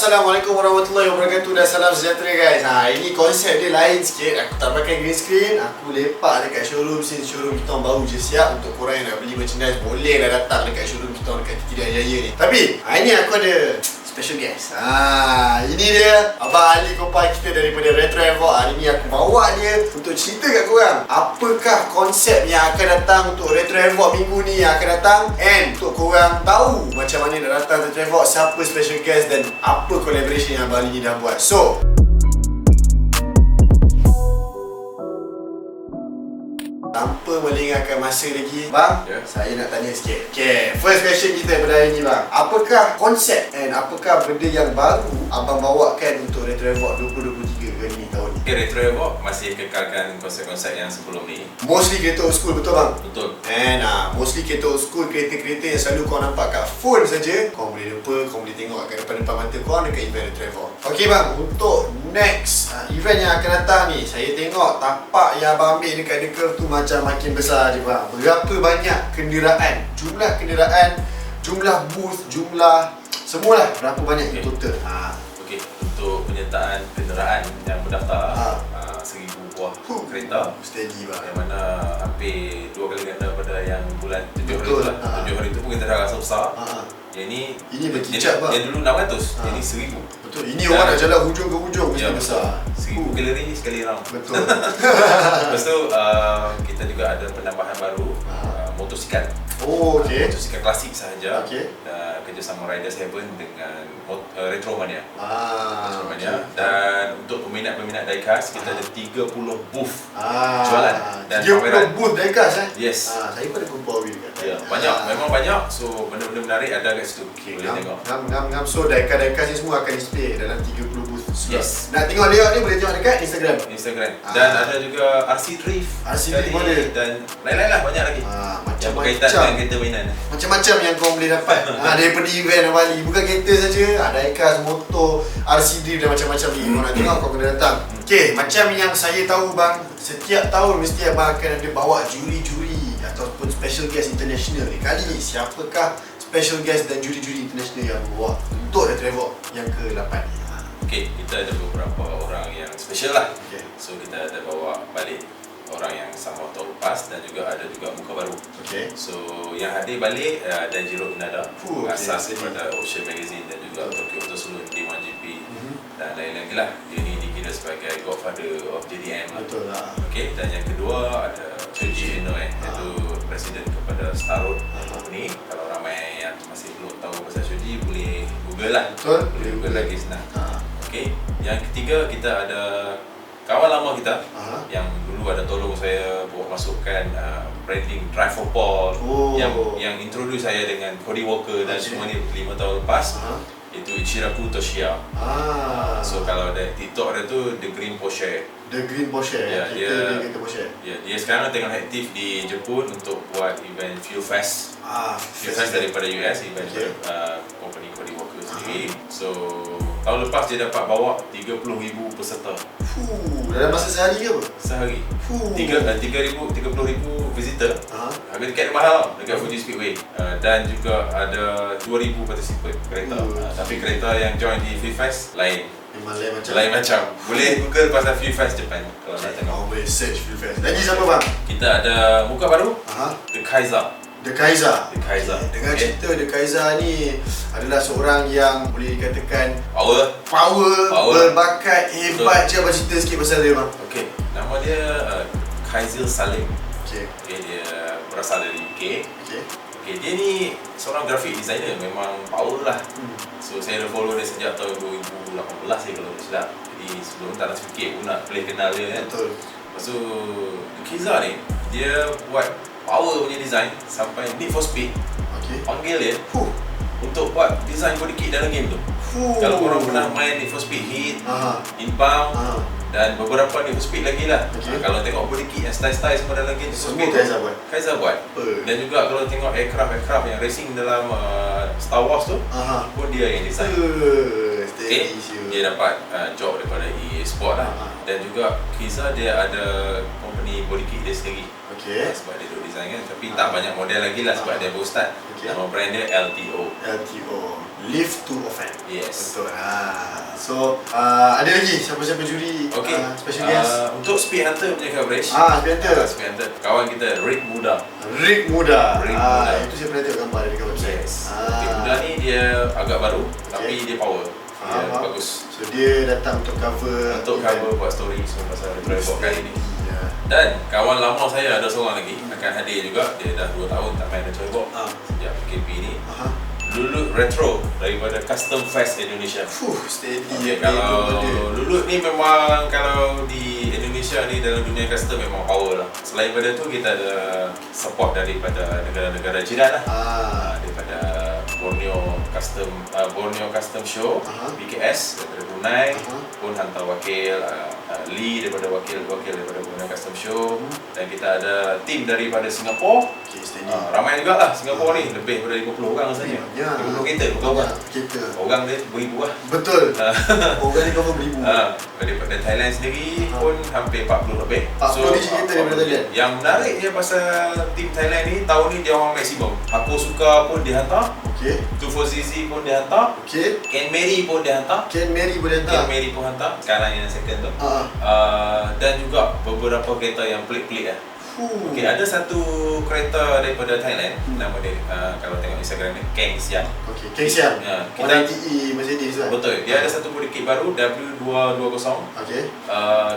Assalamualaikum warahmatullahi wabarakatuh dan salam sejahtera guys. Ini konsep dia lain sikit. Aku tak pakai green screen. Aku lepak dekat showroom since showroom kita orang baru je siap. Untuk korang yang nak beli merchandise, boleh lah datang dekat showroom kita orang dekat Titi Jaya ni. Tapi ini aku ada special guest. Ini dia Abang Ali Kopai kita daripada Retro Evoque. Hari ni aku bawa dia untuk cerita kat korang apakah konsep yang akan datang untuk Retro Evoque minggu ni yang akan datang. And untuk korang tahu macam mana nak datang Retro Evoque, siapa special guest dan apa collaboration yang Abang Ali ni dah buat. So tanpa melengahkan masa lagi, bang, saya nak tanya sikit. Okay, first question kita pada hari ni, bang. Apakah konsep and apakah benda yang baru abang bawakan untuk Retro Evoque 2023 kali ni tahun ni? Okay, Retro Evoque masih kekalkan konsep-konsep yang sebelum ni. Mostly kereta old school, betul bang? Betul. And mostly kereta old school, kereta-kereta yang selalu kau nampak kat phone saja. Kau boleh lupa, kau boleh tengok kat depan-depan mata kau dekat event Retro Evoque. Okay bang, untuk next event yang akan datang ni, saya tengok tapak yang abang ambil dekat The Curve tu macam makin besar je bang. Berapa banyak kenderaan, jumlah kenderaan, jumlah booth, jumlah semualah, berapa banyak in total? Okey, untuk penyertaan kenderaan yang berdaftar 1000 buah kereta, steady bang. yang mana hampir 2 kali ganda pada yang bulan 7 hari Betul. tu lah. 7 hari tu pun kita dah rasa besar. Yang ini berkicap bang. Yang dulu 600, yang ni 1000. Betul, ini orang nak jalan hujung ke hujung mesti besar. 1000 kalori sekali round. Betul. Lepas tu kita juga ada penambahan baru, motosikal. Oh, okey. Motosikal klasik sahaja. Okey. Kerjasama Rider 7 dengan Retromania. Okay. Dan untuk peminat-peminat diecast, kita ada 30 booth jualan dan 30 pameran. booth diecast Yes. saya pun ada kumpul wheel kat. Ya, banyak, memang banyak. So benda-benda menarik ada kat situ. Boleh tengok. Ngam. So diecast ni semua akan display dalam 30 booth. Yes. Nak tengok layout ni boleh tengok dekat Instagram. Dan ada juga RC Drift. RC Drift ada. Dan lain-lain lah, banyak lagi. Yang berkaitan dengan kereta mainan. Macam-macam yang kau boleh dapat daripada event Bali. Bukan kereta saja, diecast, motor, RC Drift dan macam-macam ni. Kau nak tengok, kau kena datang. Okay, macam yang saya tahu bang, setiap tahun mesti abang akan ada bawa juri-juri ataupun special guest international ni. Kali ni siapakah special guest dan juri-juri international yang bawa untuk Retro Evoque yang ke-8 ni? Okay, kita ada beberapa orang yang special lah. Okay. So kita ada bawa balik orang yang sama tahun lepas dan juga ada juga muka baru. Okay. So yang hadir balik Danjiro Inada, asas okay. daripada Ocean Magazine dan juga Tokyo Auto Saloon, D1GP dan lain-lain lagi lah. Dia ni dikira sebagai godfather of JDM. Betul lah. Okay, dan yang kedua ada Choji Eno iaitu presiden kepada Star Road Company. Kalau ramai yang masih belum tahu pasal Choji, boleh Google lah. Betul. Boleh Google lagi senang. Okay, yang ketiga kita ada kawan lama kita yang dulu ada tolong saya buat masukkan branding Drive for Paul, yang introduce saya dengan Cody Walker dan semua ni 5 tahun lepas, itu Ichiraku Toshiya. So kalau ada TikTok dia tu The Green Porsche. The Green Porsche. Dia Porsche. Ya, dia sekarang tengah aktif di Jepun untuk buat event Fuel Fest. Fuel Fest daripada US, event company Cody Walker sendiri. So tahun lepas dia dapat bawa 30,000 peserta. Dalam masa sehari ke apa? Sehari. 30,000 visitor. Harga tiket dia mahal dekat Fuji Speedway. Dan juga ada 2,000 participant kereta. Tapi kereta yang join di Fuel Fest lain. Memang lain macam. Boleh Google pasal Fuel Fest Japan kalau nak tengok. Boleh search Fuel Fest. Lagi siapa bang? Kita ada muka baru. The Kaiser. The Kaiser. Dengan cerita The Kaiser ni adalah seorang yang boleh dikatakan power, berbakat, hebat. Je abang cerita sikit pasal dia bang. Okay, nama dia Kaiser Salim. Okay, dia berasal dari UK. Okay, dia ni seorang graphic designer, memang power lah. So saya dah follow dia sejak tahun 2018 kalau tak silap. Jadi sebelum tak ada fikir pun nak boleh kenal dia kan. Betul. Lepas tu The Kaiser ni dia buat power punya design sampai Need for Speed panggil dia untuk buat design body kit dalam game tu. Kalau korang pernah main Need for Speed Heat, Inbound dan beberapa Need for Speed lagi lah. Kalau tengok body kit yang style-style semua dalam game semua Kaiser buat. Dan juga kalau tengok aircraft yang racing dalam Star Wars tu pun dia yang design. Dia dapat job daripada EA Sport lah. Dan juga Kaiser dia ada company body kit dia sendiri. Sebab dia duk design kan. Tapi tak banyak model lagi lah sebab dia baru start. Nama brand dia LTO. Live to Offend. Yes. Betul. So ada lagi siapa-siapa juri special guest? Untuk Speed Hunter punya coverage. Speed Hunter. Kawan kita Rick Muda. Itu saya pernah tengok gambar dari website. Rick Muda ni dia agak baru tapi dia power. Dia bagus. So dia datang untuk cover buat story semua pasal Retro kali ni. Dan kawan lama saya ada seorang lagi akan hadir juga. Dia dah 2 tahun tak main Retro sejak PKP ni. Lulut Retro daripada Custom Fest Indonesia. Steady. Kalau Lulut ni memang kalau di Indonesia ni dalam dunia custom memang power lah. Selain daripada tu kita ada support daripada negara-negara jiran lah. Daripada Borneo Custom Show, BKS daripada Brunei pun hantar wakil, Lee daripada wakil daripada Borneo Custom Show, dan kita ada tim daripada Singapura. Ramai juga lah Singapura ni, lebih daripada 50 orang rasanya. 50 kereta, orang dia beribu lah. Betul. Orang ni kau beribu. Daripada Thailand sendiri pun hampir 40 lebih. 40 kereta daripada Thailand. Yang menariknya pasal tim Thailand ni, tahun ni dia orang maksimum. Aku Suka pun dia hantar. 240ZZ pun dia hantar. Ken Mary pun dia hantar. Ken Mary pun hantar. Sekarang yang second tu. Dan juga beberapa kereta yang pelik-pelik lah. Ada satu kereta daripada Thailand, nama dia kalau tengok Instagram ni Keng Siam. Keng Siam. Kita Mercedes kan? Betul. Dia ada satu body kit baru W220.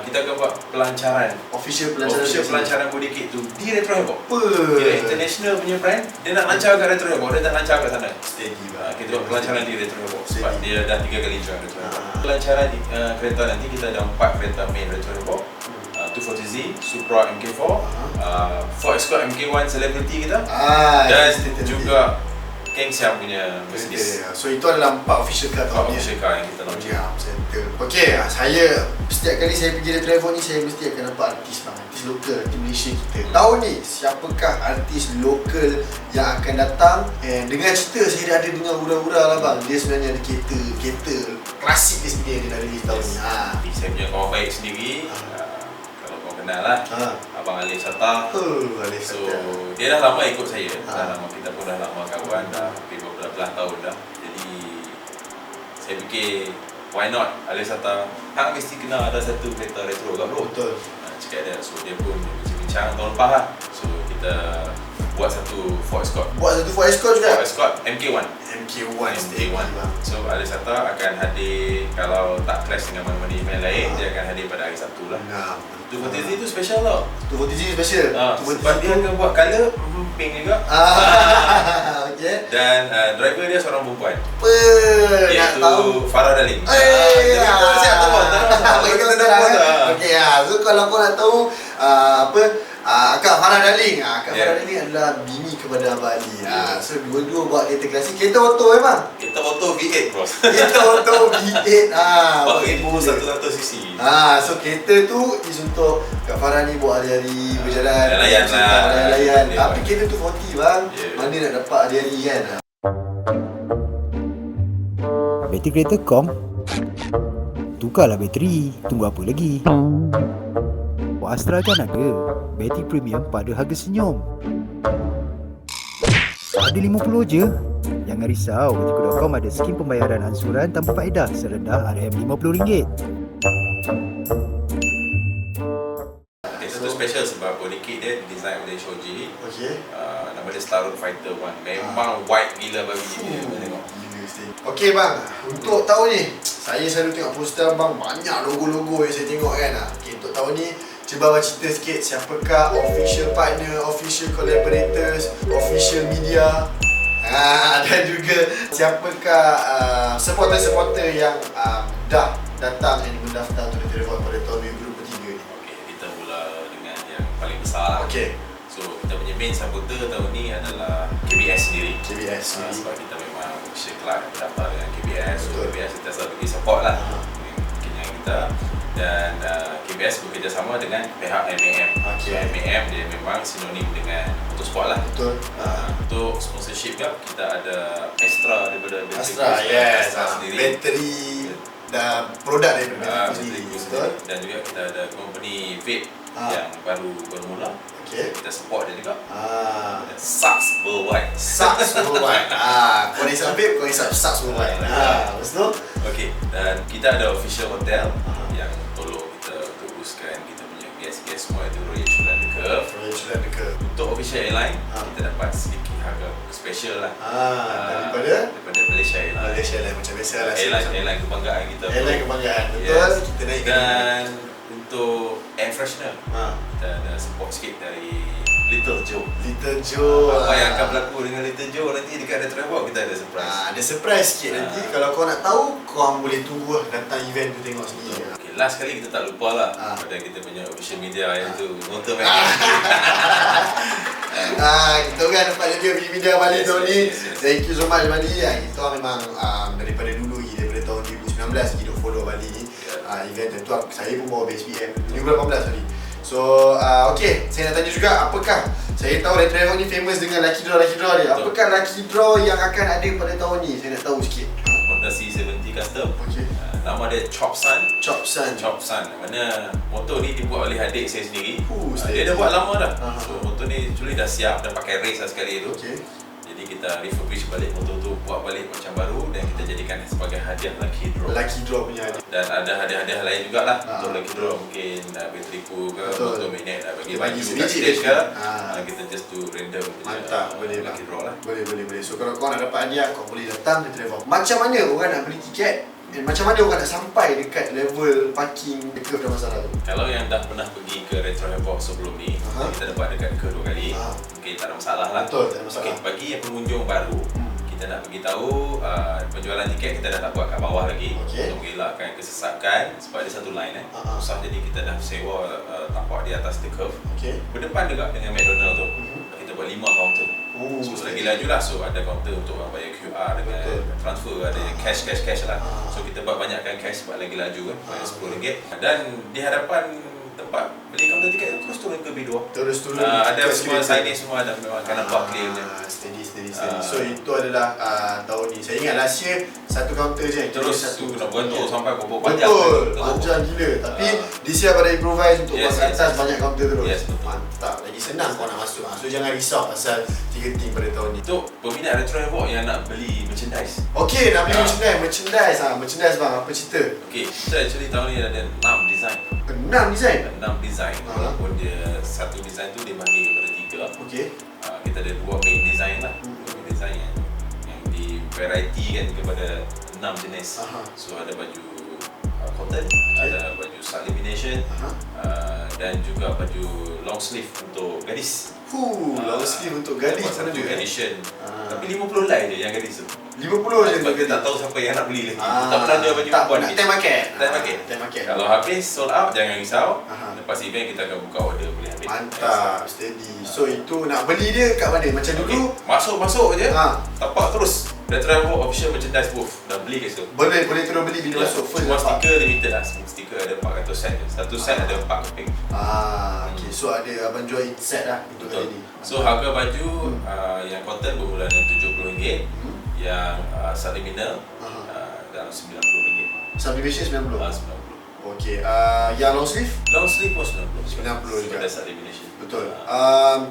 Kita akan buat pelancaran. Official pelancaran body kit tu di Retro Havoc. Dia international punya brand. Dia nak lancar kat Retro Havoc, dia tak lancar kat sana. Steady lah. Kita buat pelancaran di Retro Havoc sebab dia dah 3 kali join Retro Havoc. Pelancaran kereta nanti kita ada 4 kereta main Retro Havoc. 240Z, Supra MK4, Ford Escort MK1 Celebrity kita, dan juga Keng Siam punya Mercedes. So itu adalah 4 official car tahun ni. Official car yang kita launching. Saya setiap kali saya pergi Retro Havoc ni, saya mesti akan nampak artis lokal, artis Malaysia kita. Tahun ni, siapakah artis lokal yang akan datang? Dengan cerita saya dah ada dengar hura-hura lah bang. Dia sebenarnya ada kereta klasik dia sebenarnya dia dah release tahun ni. Saya punya kawan baik sendiri, kenal lah, Abang Alif Sata. So dia dah lama ikut saya, dah lama, kita pun dah lama kawan, dah hampir beberapa tahun dah. Jadi saya fikir why not Alif Sata, hang mesti kena ada satu kereta retro kan bro. Betul. Cakap dia, so dia pun bincang tahun lepas lah. So kita buat satu Ford Escort. Ford Escort MK1. So Alif Sata akan hadir, kalau tak clash dengan mana-mana email lain, dia akan hadir pada hari Sabtu lah. 240Z tu special tau. 240Z special. Sebab dia akan buat colour pink juga. Dan driver dia seorang perempuan. Iaitu Farah Darling. Siap tahu. So kalau kau nak tahu Kak Farah Darling. Kak Farah Darling adalah bini kepada Abang Ali. So dua-dua buat kereta klasik. Kereta auto memang. Kereta auto V8 bros. Kereta auto V8. 4100cc. So kereta tu is untuk Kak Farah ni buat hari-hari berjalan. Layan. Tapi kereta tu 40 bang. Mana nak dapat hari-hari kan. Bateri kereta kom. Tukarlah bateri. Tunggu apa lagi? Astra kan ada bateri premium pada harga senyum. Ada 50 je. Jangan risau, Bateri.com ada skim pembayaran ansuran tanpa faedah serendah RM50. Satu special sebab body kit dia design oleh Shoji. Nama dia Star Road Fighter 1. Memang white gila bagi dia. Tengok. Bang, untuk tahun ni saya selalu tengok poster bang, banyak logo-logo yang saya tengok kan. Untuk tahun ni cuba abang cerita sikit siapakah official partner, official collaborators, official media, dan juga siapakah supporter-supporter yang dah datang dan mendaftar untuk Retro pada tahun 2023 ni. Kita mula dengan yang paling besar lah. So kita punya main supporter tahun ni adalah KBS sendiri. Sebab kita memang official club berdaftar dengan KBS. So KBS kita selalu bagi support lah yang kita. Dan KBS bekerjasama dengan pihak MAM. So MAM dia memang sinonim dengan motorsport lah. Untuk sponsorship kita ada Astra daripada Astra sendiri. Bateri dan produk daripada sendiri. Dan juga kita ada company Vape yang baru mula. Kita support dia juga. Sucks Worldwide. Sucks Worldwide. Kau hisap vape, kau hisap Sucks Worldwide. Betul? Okay, dan kita ada official hotel yang tolong kita uruskan kita punya guest semua, itu Royal Chulan The Curve. Untuk official airline, kita dapat sedikit harga special lah. Daripada Malaysia Airline. Malaysia Airline macam biasa lah. Airline kebanggaan kita. Airline kebanggaan, betul. Yes. Kita naikkan. Dan untuk air freshener, kita ada support sikit dari Little Joe. Apa yang akan berlaku dengan Little Joe nanti dekat Retro Havoc, kita ada surprise. Ada surprise sikit nanti. Kalau kau nak tahu, kau boleh tunggu datang event tu tengok sendiri. Okay, last kali kita tak lupa lah pada kita punya official media yang tu Nota Maggie. Kita kan dapat dia media Bali tahun ni. Yes. Thank you so much Bali. Kita memang daripada dulu lagi, daripada tahun 2019 kita follow Bali ni. Event tentu saya pun bawa BSPM 2018 tadi. So, okay, saya nak tanya juga, apakah saya tahu Retro Havoc ni famous dengan lucky draw dia. Apakah lucky draw yang akan ada pada tahun ni? Saya nak tahu sikit. Honda C70 Custom. Okay. Nama dia Chop Sun. Mana motor ni dibuat oleh adik saya sendiri. Dia dah buat lama dah. So motor ni actually dah siap, dah pakai race lah sekali tu. Jadi kita refurbish balik motor tu, buat balik macam baru dan kita jadikan sebagai hadiah lucky draw punya hadiah. Dan ada hadiah-hadiah lain jugalah untuk lucky draw, mungkin bateri ku ke, motor magnet bagi baju kat stage ke. Kita just do random punya. Mantap, boleh lucky draw lah. Boleh. So kalau kau nak dapat hadiah, kau boleh datang ke Retro Havoc. Macam mana orang nak beli tiket? Macam mana orang nak sampai dekat level parking The Curve Damansara tu? Kalau yang dah pernah pergi ke Retro Havoc sebelum ni, kita dapat dekat The Curve 2 kali. Okay, tak ada masalah lah. Betul, tak ada masalah. Okay, bagi yang pengunjung baru, kita nak beritahu penjualan tiket kita dah tak buat kat bawah lagi untuk mengelakkan kesesakan sebab ada satu line susah, jadi kita dah sewa tapak di atas The Curve. Berdepan dekat dengan McDonald tu. Kita buat 5 kaunter. So lagi laju lah, so ada kaunter untuk orang bayar QR dengan transfer, ada cash lah. So kita buat banyakkan cash sebab lagi laju kan, bayar RM10. Dan di hadapan tempat beli kaunter tiket tu terus turun ke B2. Terus turun. Ada semua signage semua, ada memang akan nampak clear je. Steady. So itu adalah tahun ni. Saya ingat last year satu kaunter je. Terus satu kena beratur sampai berapa panjang. Betul, panjang gila. Tapi this year pada improvise untuk buat kat atas banyak kaunter terus. Mantap. Lagi senang kau nak masuk. So jangan risau pasal ticketing pada tahun ni. Untuk peminat Retro Havoc yang nak beli merchandise. Okay, nak beli merchandise. Merchandise bang, apa cerita? Okay, kita actually tahun ni ada 6 design. 6 design. Walaupun dia satu design tu dia bagi kepada 3. Kita ada 2 main design lah. 2 main design yang di variety kan kepada 6 jenis. So ada baju cotton, ada baju sublimation, dan juga baju long sleeve untuk gadis. Long sleeve untuk gadis satu edition. Tapi 50 lai je yang gadis tu. 50 je. Sebab kita tak tahu siapa yang nak beli lagi. Tak pernah ada baju perempuan lagi. Time market. Kalau habis sold out, jangan risau. Lepas event kita akan buka order, boleh ambil. Mantap, steady. So itu nak beli dia kat mana? Macam dulu masuk je. Tapak terus Retro Havoc official merchandise booth. Dah beli kat situ. Boleh terus beli bila masuk. Cuma stiker limited lah. Stiker ada 400 set je. Satu set ada 4 keping. Okay, so ada abang jual set lah untuk kali ni. So harga baju yang cotton bermula dengan RM70, yang subliminal dalam RM90. Sublimation 90? 90. Okay, yang long sleeve? Long sleeve pun 90 juga. Ada sublimation. Betul.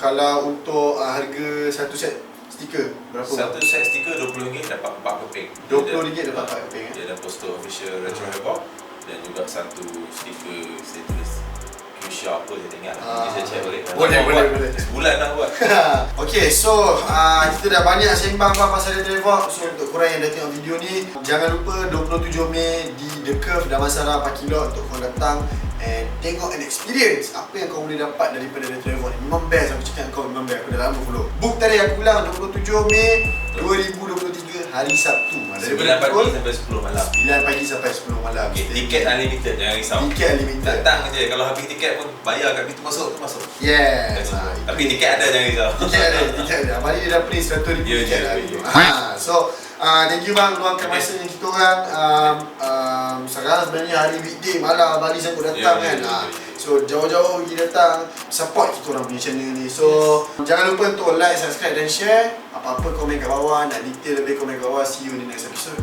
Kalau untuk harga satu set stiker berapa? Satu set stiker RM20 dapat 4 keping. RM20 dapat 4 keping. Dia ada poster official Retro Havoc dan juga satu stiker saya tulis Fuchsia apa saya ingat. Saya check balik. Boleh. Sebulan dah buat. Okay, so kita dah banyak sembang pasal Retro Havoc. So untuk korang yang dah tengok video ni, jangan lupa 27 Mei di The Curve Damansara parking lot untuk korang datang and tengok and experience apa yang kau boleh dapat daripada Retro Havoc ni. Memang best, aku cakap kau memang best. Aku dah lama follow. Book tarikh aku ulang 27 Mei 2023 hari Sabtu. 9 pagi sampai 10 malam. 9 pagi sampai 10 malam. Tiket unlimited, jangan risau. Tiket unlimited. Datang je, kalau habis tiket pun bayar kat pintu masuk tu masuk. Yes. Tapi tiket ada, jangan risau. Tiket ada. Abang ni dah print 100,000 tiket lah. So, thank you bang luangkan masa ni kita orang. Sekarang sebenarnya hari weekday malam Bali sanggup datang kan. So jauh-jauh pergi datang support kita orang punya channel ni. So jangan lupa untuk like, subscribe dan share. Apa-apa komen kat bawah, nak detail lebih komen kat bawah. See you in the next episode.